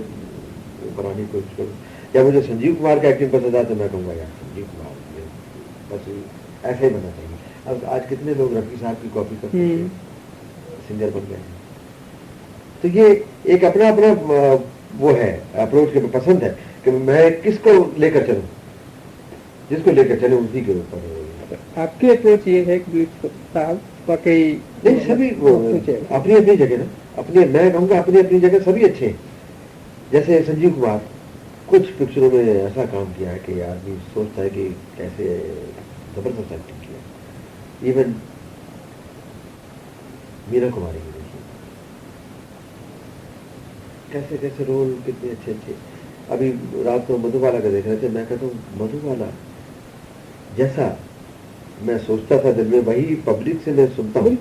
बनाने की कोशिश करूँ। या मुझे संजीव कुमार का एक्टिंग पसंद है तो मैं कहूँगा यार संजीव कुमार बस ऐसे ही बनना चाहिए। अब आज कितने लोग रफी साहब की कॉपी करते हैं, सिंगर बन गए हैं। तो ये एक अपना अपना वो है अप्रोच के पसंद है कि मैं किसको लेकर चलूं, जिसको लेकर चले उसी के ऊपर। आपकी अप्रोच ये है कि साहब वाकई नहीं, सभी अपनी अपनी जगह ना, अपने मैं कहूँगा अपनी अपनी जगह सभी अच्छे हैं। जैसे संजीव कुमार कुछ पिक्चरों में ऐसा काम किया है कि आदमी सोचता है कि कैसे जबरदस्त एक्टिंग किया। इवन मीरा कुमारी की देखिए कैसे कैसे रोल, कितने अच्छे अच्छे। अभी रात को मधुबाला का देख रहे थे, मैं कहता हूँ मधुबाला जैसा मैं सोचता था दिल में, वही पब्लिक से मैं सुनता हूँ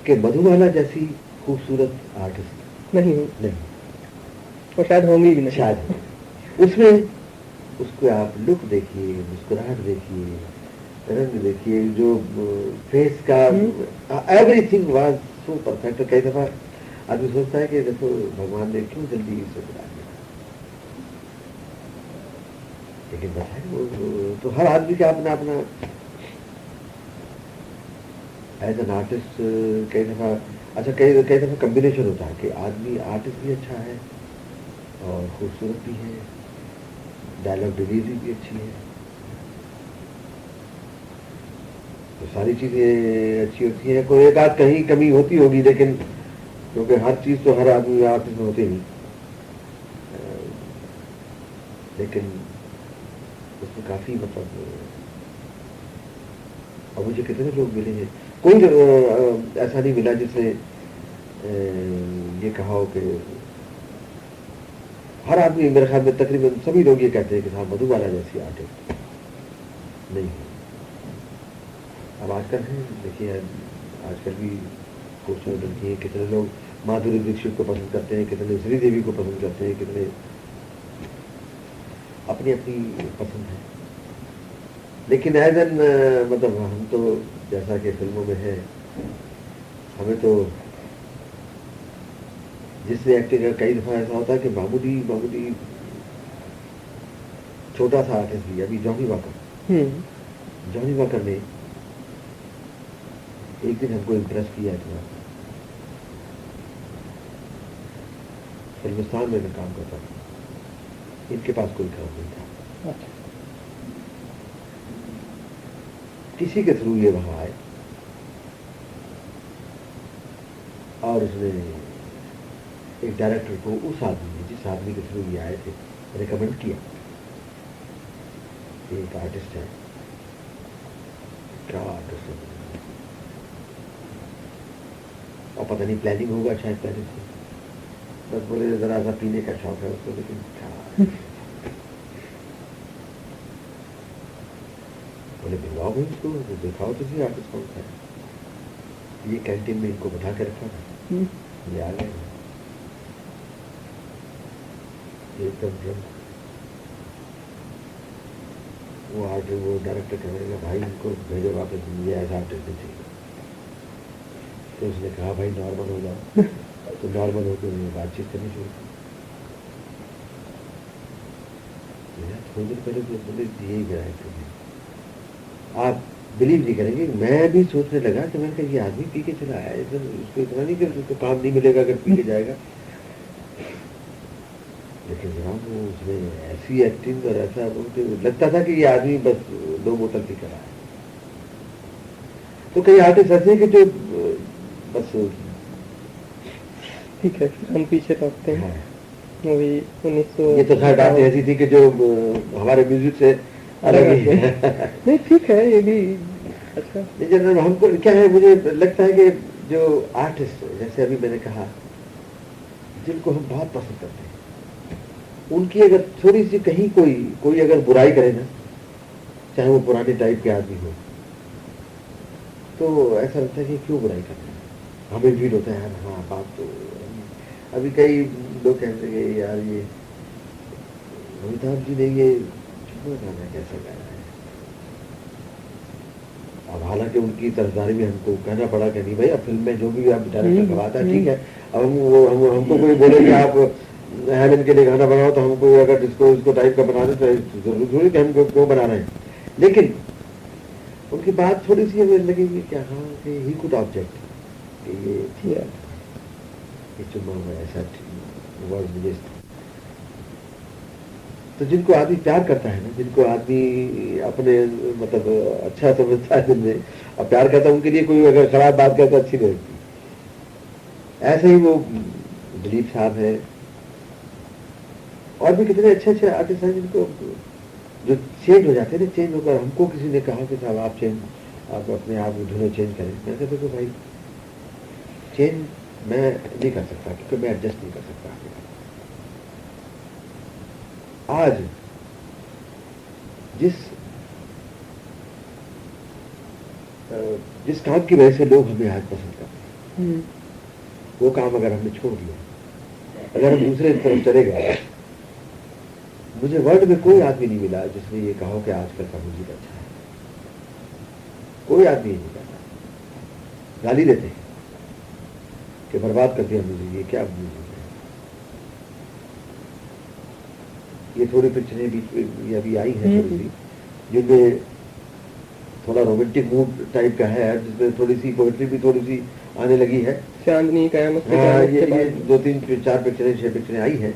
कि मधुबाला जैसी खूबसूरत आर्टिस्ट नहीं और शायद होंगी भी नहीं। शायद उसमें उसको आप लुक देखिए, मुस्कुराहट देखिए, रंग देखिए, जो फेस का एवरीथिंग वाज सो परफेक्ट। कई दफा आदमी सोचता है कि देखो भगवान ने क्यों जल्दी इसे बना दिया, लेकिन बस है तो हर आदमी का अपना अपना एज एन आर्टिस्ट। कई दफा अच्छा कई दफा कम्बिनेशन होता है कि आदमी आर्टिस्ट भी अच्छा है और खूबसूरत भी है, डायलॉग डिलीवरी भी अच्छी है, तो सारी चीजें अच्छी होती हैं। कोई एक आध कहीं कमी होती होगी, लेकिन क्योंकि हर चीज तो हर आदमी आर्टिस्ट में होती नहीं, लेकिन उसमें काफी मतलब, और मुझे कितने लोग मिले हैं, कोई ऐसा नहीं मिला जिसने ये कहा हो कि, हर आदमी मेरे ख्याल में तकरीबन सभी लोग ये कहते हैं कि साहब मधुबाला जैसी आर्टिस्ट नहीं है। अब आजकल है, देखिए आजकल भी खूबसूरत लड़की है, कितने लोग माधुरी दीक्षित को पसंद करते हैं, कितने श्रीदेवी को पसंद करते हैं, कितने अपनी अपनी पसंद है। लेकिन एज एन मतलब हम तो जैसा कि फिल्मों में है, हमें तो जिसने एक्टिंग कई दफा ऐसा होता है कि मामूली छोटा सा आर्टिस्ट भी, अभी जॉनी वाकर ने एक दिन हमको इम्प्रेस किया था। फिल्मिस्तान में मैं काम करता था, इनके पास कोई काम नहीं था। अच्छा। किसी के थ्रू ये वहां आए और उसने एक डायरेक्टर को उस आदमी ने, जिस आदमी के थ्रू ये आए थे, रिकमेंड किया, एक आर्टिस्ट है, क्या आर्टिस्ट है, और पता नहीं प्लानिंग होगा शायद पहले से, बस बोले जरा सा पीने का शौक है उसको, लेकिन क्या बोले भिजवाओ भाई उसको, दिखाओ तो सही आर्टिस्ट कौन सा है। ये कैंटीन में इनको बैठा के रखा था, ये आ गए एकदम ड्रंक। वो आर्टिस्ट, वो डायरेक्टर कहने लगा भाई इनको भेजो वापस, मुझे ऐसा आर्टिस्ट नहीं चाहिए। तो उसने कहा भाई नॉर्मल हो जाओ। तो नॉर्मल होकर उन्होंने बातचीत करनी शुरू की। थोड़ी देर पहले बोले यही गिरा है, आप बिलीव नहीं करेंगे, मैं भी सोचने लगा कि मैंने कहा ये आदमी पी के चला आया, उसको इतना नहीं कि उसको काम नहीं मिलेगा अगर पी के जाएगा। लेकिन जनाब वो उसने ऐसी एक्टिंग और ऐसा लगता था कि ये आदमी बस 2 बोतल पी कर आया। तो कई आर्टिस्ट ऐसे हैं कि जो बस ठीक है, फिर हम पीछे लौटते हैं। हाँ। मूवी 1900, ये तो खैर बात ऐसी थी कि जो हमारे म्यूजिक से अलग ही है। नहीं ठीक है ये भी अच्छा। लेकिन हमको क्या है, मुझे लगता है कि जो आर्टिस्ट, जैसे अभी मैंने कहा, जिनको हम बहुत पसंद करते हैं, उनकी अगर थोड़ी सी कहीं कोई अगर बुराई करे ना, चाहे वो पुराने टाइप के आदमी हो, तो ऐसा लगता है कि क्यों बुराई कर रहे हैं। हमें फील होता है यार, हाँ बात तो, अभी कई लोग कहते हैं कि यार ये अमिताभ जी ने ये गाना कैसा गाया है। अब हालांकि उनकी तरफदारी में हमको कहना पड़ा कि नहीं भाई, अब फिल्म में जो भी आप डायरेक्टर करवाता है ठीक है, अब हमको कोई बोले कि आप हेमन के लिए गाना बनाओ, तो हमको अगर इसको टाइप का बना दे तो जरूरी कि हम क्यों बना रहे हैं। लेकिन उनकी बात थोड़ी सी हमें लगेगी कि हाँ कि ही कुड ऑब्जेक्ट कि ये चुम्मा में ऐसा वर्ड मुझे। तो जिनको आदमी प्यार करता है ना, जिनको आदमी अपने मतलब अच्छा समझता है दिल में और प्यार करता है, उनके लिए कोई अगर खराब बात करता अच्छी नहीं लगती। ऐसे ही वो दिलीप साहब है, और भी कितने अच्छे अच्छे आर्टिस्ट हैं जिनको जो चेंज हो जाते हैं ना, चेंज होकर हमको किसी ने कहा कि साहब आप अपने आप धुने चेंज करें। मैं कहता हूँ भाई चेंज मैं नहीं कर सकता, क्योंकि मैं एडजस्ट नहीं कर सकता। आज जिस काम की वजह से लोग हमें आज पसंद करते हैं, वो काम अगर हमने छोड़ दिया, अगर हम दूसरे तरफ चले गए, मुझे वर्ल्ड में कोई आदमी नहीं मिला जिसने ये कहा कि आजकल का म्यूजिक अच्छा है। कोई आदमी नहीं कहता, गाली देते हैं कि बर्बाद कर दिया म्यूजिक, ये क्या म्यूजिक है। ये थोड़ी पिक्चरें भी अभी आई हैं थोड़ी सी, जिनमें थोड़ा रोमांटिक मूड टाइप का है, जिसमें थोड़ी सी पोएट्री भी थोड़ी सी आने लगी है। चांदनी कयामत के हाँ, बाद ये 2 3 4 पिक्चरें 6 पिक्चरें आई हैं,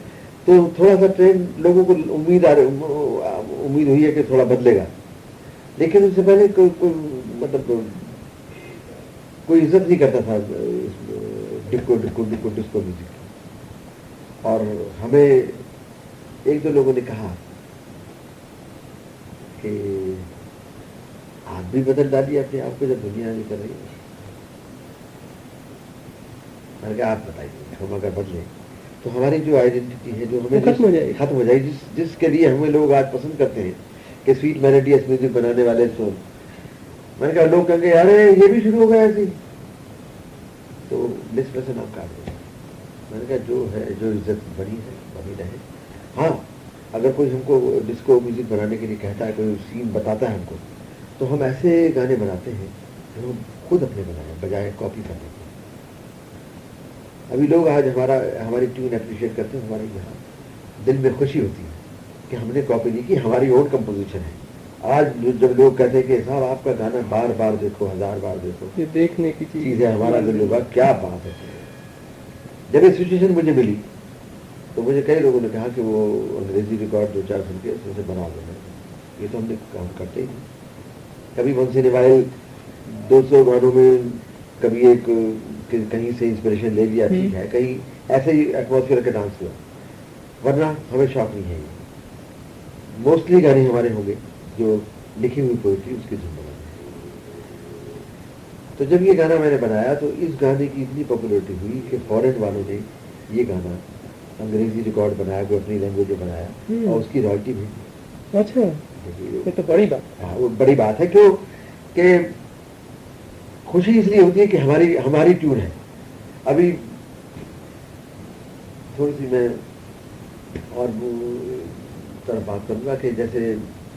तो थोड़ा सा ट्रेंड लोगों को उम्मीद हुई है कि थोड़ा बदलेगा। लेकिन उससे पहले मतलब कोई इज्जत नहीं करता था disco disco disco disco music. और हमें एक दो लोगों ने कहा कि आप भी बदल डालिए अपने आप को जब दुनिया नहीं कर रही है। मैंने कहा आप बताइए, हम अगर बदले तो हमारी जो आइडेंटिटी है, जो हमें खत्म हो जाएगी। खत्म हो जाएगी, जिसके लिए हमें लोग आज पसंद करते हैं कि स्वीट मेलोडियस म्यूजिक बनाने वाले सो। मैंने कहा लोग कहेंगे अरे ये भी शुरू हो गया ऐसे, तो लिस्ट में से नाम काट दो। मैंने कहा जो है, जो इज्जत बड़ी है वही रहे। हाँ, अगर कोई हमको डिस्को म्यूजिक बनाने के लिए कहता है, कोई सीन बताता है हमको, तो हम ऐसे गाने बनाते हैं जो हम खुद अपने बनाए बजाय कॉपी करने के। अभी लोग आज हमारी ट्यून अप्रिशिएट करते हैं, हमारे यहाँ दिल में खुशी होती है कि हमने कॉपी नहीं की, हमारी ओन कंपोजिशन है। आज जब लोग कहते हैं कि साहब आपका गाना बार बार देखो, 1000 बार देखो, ये देखने की चीज है, हमारा दिल होगा क्या बात है। जब ये सिचुएशन मुझे मिली तो मुझे कई लोगों ने कहा कि वो अंग्रेजी रिकॉर्ड 2-4 सुन के उसे बना देना, ये तो हमने काम करते ही नहीं। कभी वंस इन वाइल 200 गानों में कभी एक कहीं से इंस्पिरेशन ले लिया, ठीक है, कहीं ऐसे ही एटमॉस्फेयर का डांस हुआ, वरना हमें शौक नहीं है। मोस्टली गाने हमारे होंगे जो लिखी हुई पोएट्री उसकी धुन बनानी। तो जब ये गाना मैंने बनाया तो इस गाने की इतनी पॉपुलरिटी हुई कि फॉरेन वालों ने ये गाना अंग्रेजी रिकॉर्ड बनाया, कोई अपनी लैंग्वेज में बनाया और उसकी रॉयल्टी भेजी। अच्छा, ये तो बड़ी बात। हाँ, वो बड़ी बात है। क्यों कि खुशी इसलिए होती है कि हमारी ट्यून है। अभी थोड़ी सी मैं और तरफ बात करूंगा कि जैसे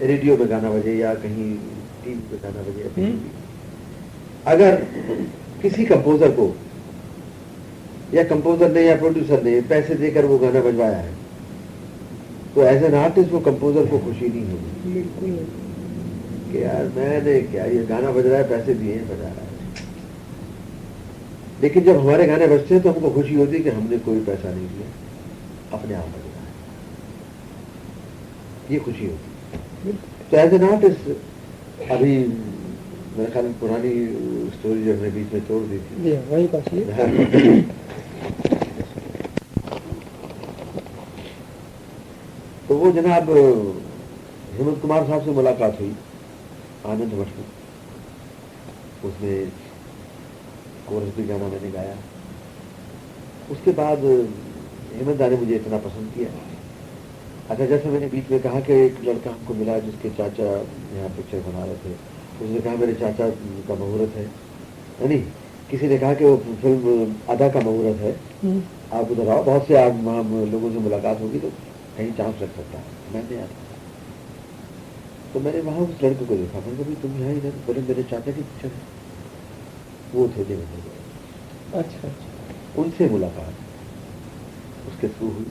रेडियो में गाना बजे या कहीं टीवी पे गाना बजे, अगर किसी कंपोजर को या कंपोजर ने या प्रोड्यूसर ने पैसे देकर वो गाना बजवाया है, तो एज एन आर्टिस्ट वो कंपोजर को खुशी नहीं होगी। बिल्कुल कि यार मैंने क्या, ये गाना बज रहा है, पैसे दिए हैं, बजा रहा है। लेकिन जब हमारे गाने बजते हैं तो हमको खुशी होती है कि हमने कोई पैसा नहीं दिया, अपने आप बज रहा है, ये खुशी होती है। तो एज एन आर्टिस्ट अभी मेरे ख्याल में पुरानी स्टोरी जो हमने बीच में तोड़ दी थी, वही बात है। तो वो जनाब हेमंत कुमार साहब से मुलाकात हुई आनंद मठ में, उसमें कोरस भी गाना मैंने गाया। उसके बाद हेमंत दा ने मुझे इतना पसंद किया। अच्छा, जैसे मैंने बीच में कहा कि एक लड़का हमको मिला जिसके चाचा यहाँ पिक्चर बना रहे थे, उसने कहा मेरे चाचा का मुहूर्त है, नहीं, किसी ने कहा कि वो फिल्म अदा का मुहूर्त है, आप उधर आओ, बहुत से आप वहाँ लोगों से मुलाकात होगी तो कहीं चांस लग सकता है। मैंने यार, तो मैंने वहाँ उस लड़के को देखा, मैंने कहा तुम यहाँ इधर, बोले मेरे चाचा की पिक्चर है, वो थे देवेंद्र। अच्छा, उनसे मुलाकात उसके थ्रू हुई।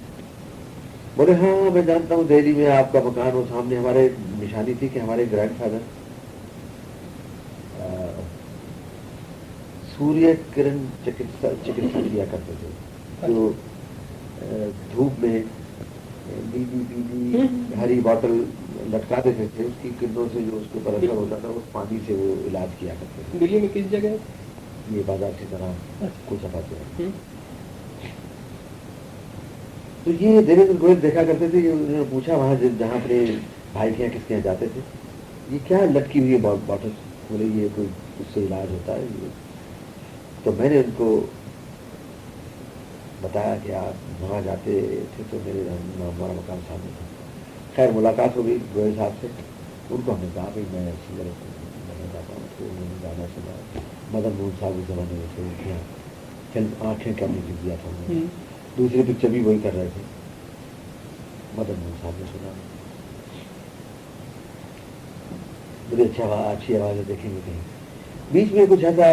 बोले हाँ मैं जानता हूँ दिल्ली में आपका मकान, वो सामने हमारे निशानी थी कि हमारे ग्रैंडफादर सूर्य किरण चिकित्सा किया करते थे, जो धूप में नीली हरी बॉटल लटका देते थे, उसकी किरणों से जो उसके ऊपर असर होता था, उस पानी से वो इलाज किया करते थे। दिल्ली में किस जगह? ये बाजार की तरह कुछ हटाते हैं। तो ये देवेंद्र गोयल देखा करते थे। उन्होंने पूछा वहाँ जहाँ अपने भाई के यहाँ किसके यहाँ जाते थे, ये क्या लटकी हुई है बॉटल? बोले ये कोई उससे इलाज होता है ये। तो मैंने उनको बताया कि आप वहाँ जाते थे तो मेरे हमारा मकान सामने था। खैर मुलाकात हो गई गोयल साहब से। उनको हमने कहा भाई मैं सिंगर मैं गाता हूँ, तो उन्होंने गाना सुना। मदन मोहन साहब उस जमाने में थे, उनके यहाँ फिल्म आँखें का म्यूजिक दिया था उन्होंने। दूसरी पिक्चर भी वही कर रहे थे। मदन मोहन साहब ने सुना, बड़ी अच्छी आवाज़ है, देखेंगे कहीं। बीच में कुछ ऐसा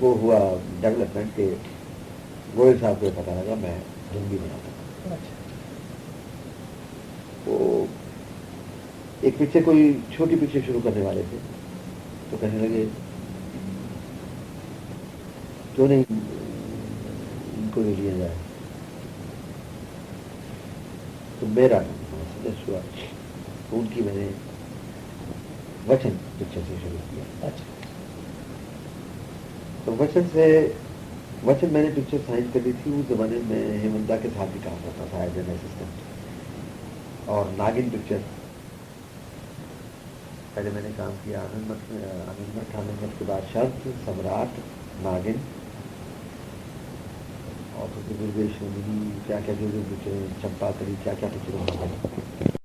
वो हुआ डेवलपमेंट के गोयल साहब को पता लगा मैं धुन भी बनाता हूँ। वो एक पिक्चर, कोई छोटी पिक्चर शुरू करने वाले थे, तो कहने लगे क्यों नहीं इनको ले लिया जाए। तो मेरा सदस्य हुआ, तो उनकी मैंने वचन पिक्चर से शुरू किया। अच्छा। तो वचन से वचन मैंने पिक्चर साइन कर दी थी, उस जमाने में हेमंता के साथ भी काम करता था एज एन असिस्टेंट। और नागिन पिक्चर पहले मैंने काम किया, आनंद के बाद शब्द, सम्राट, नागिन और तो दुर्गेश, क्या क्या जो पिक्चर, चंपा करी, क्या क्या पिक्चर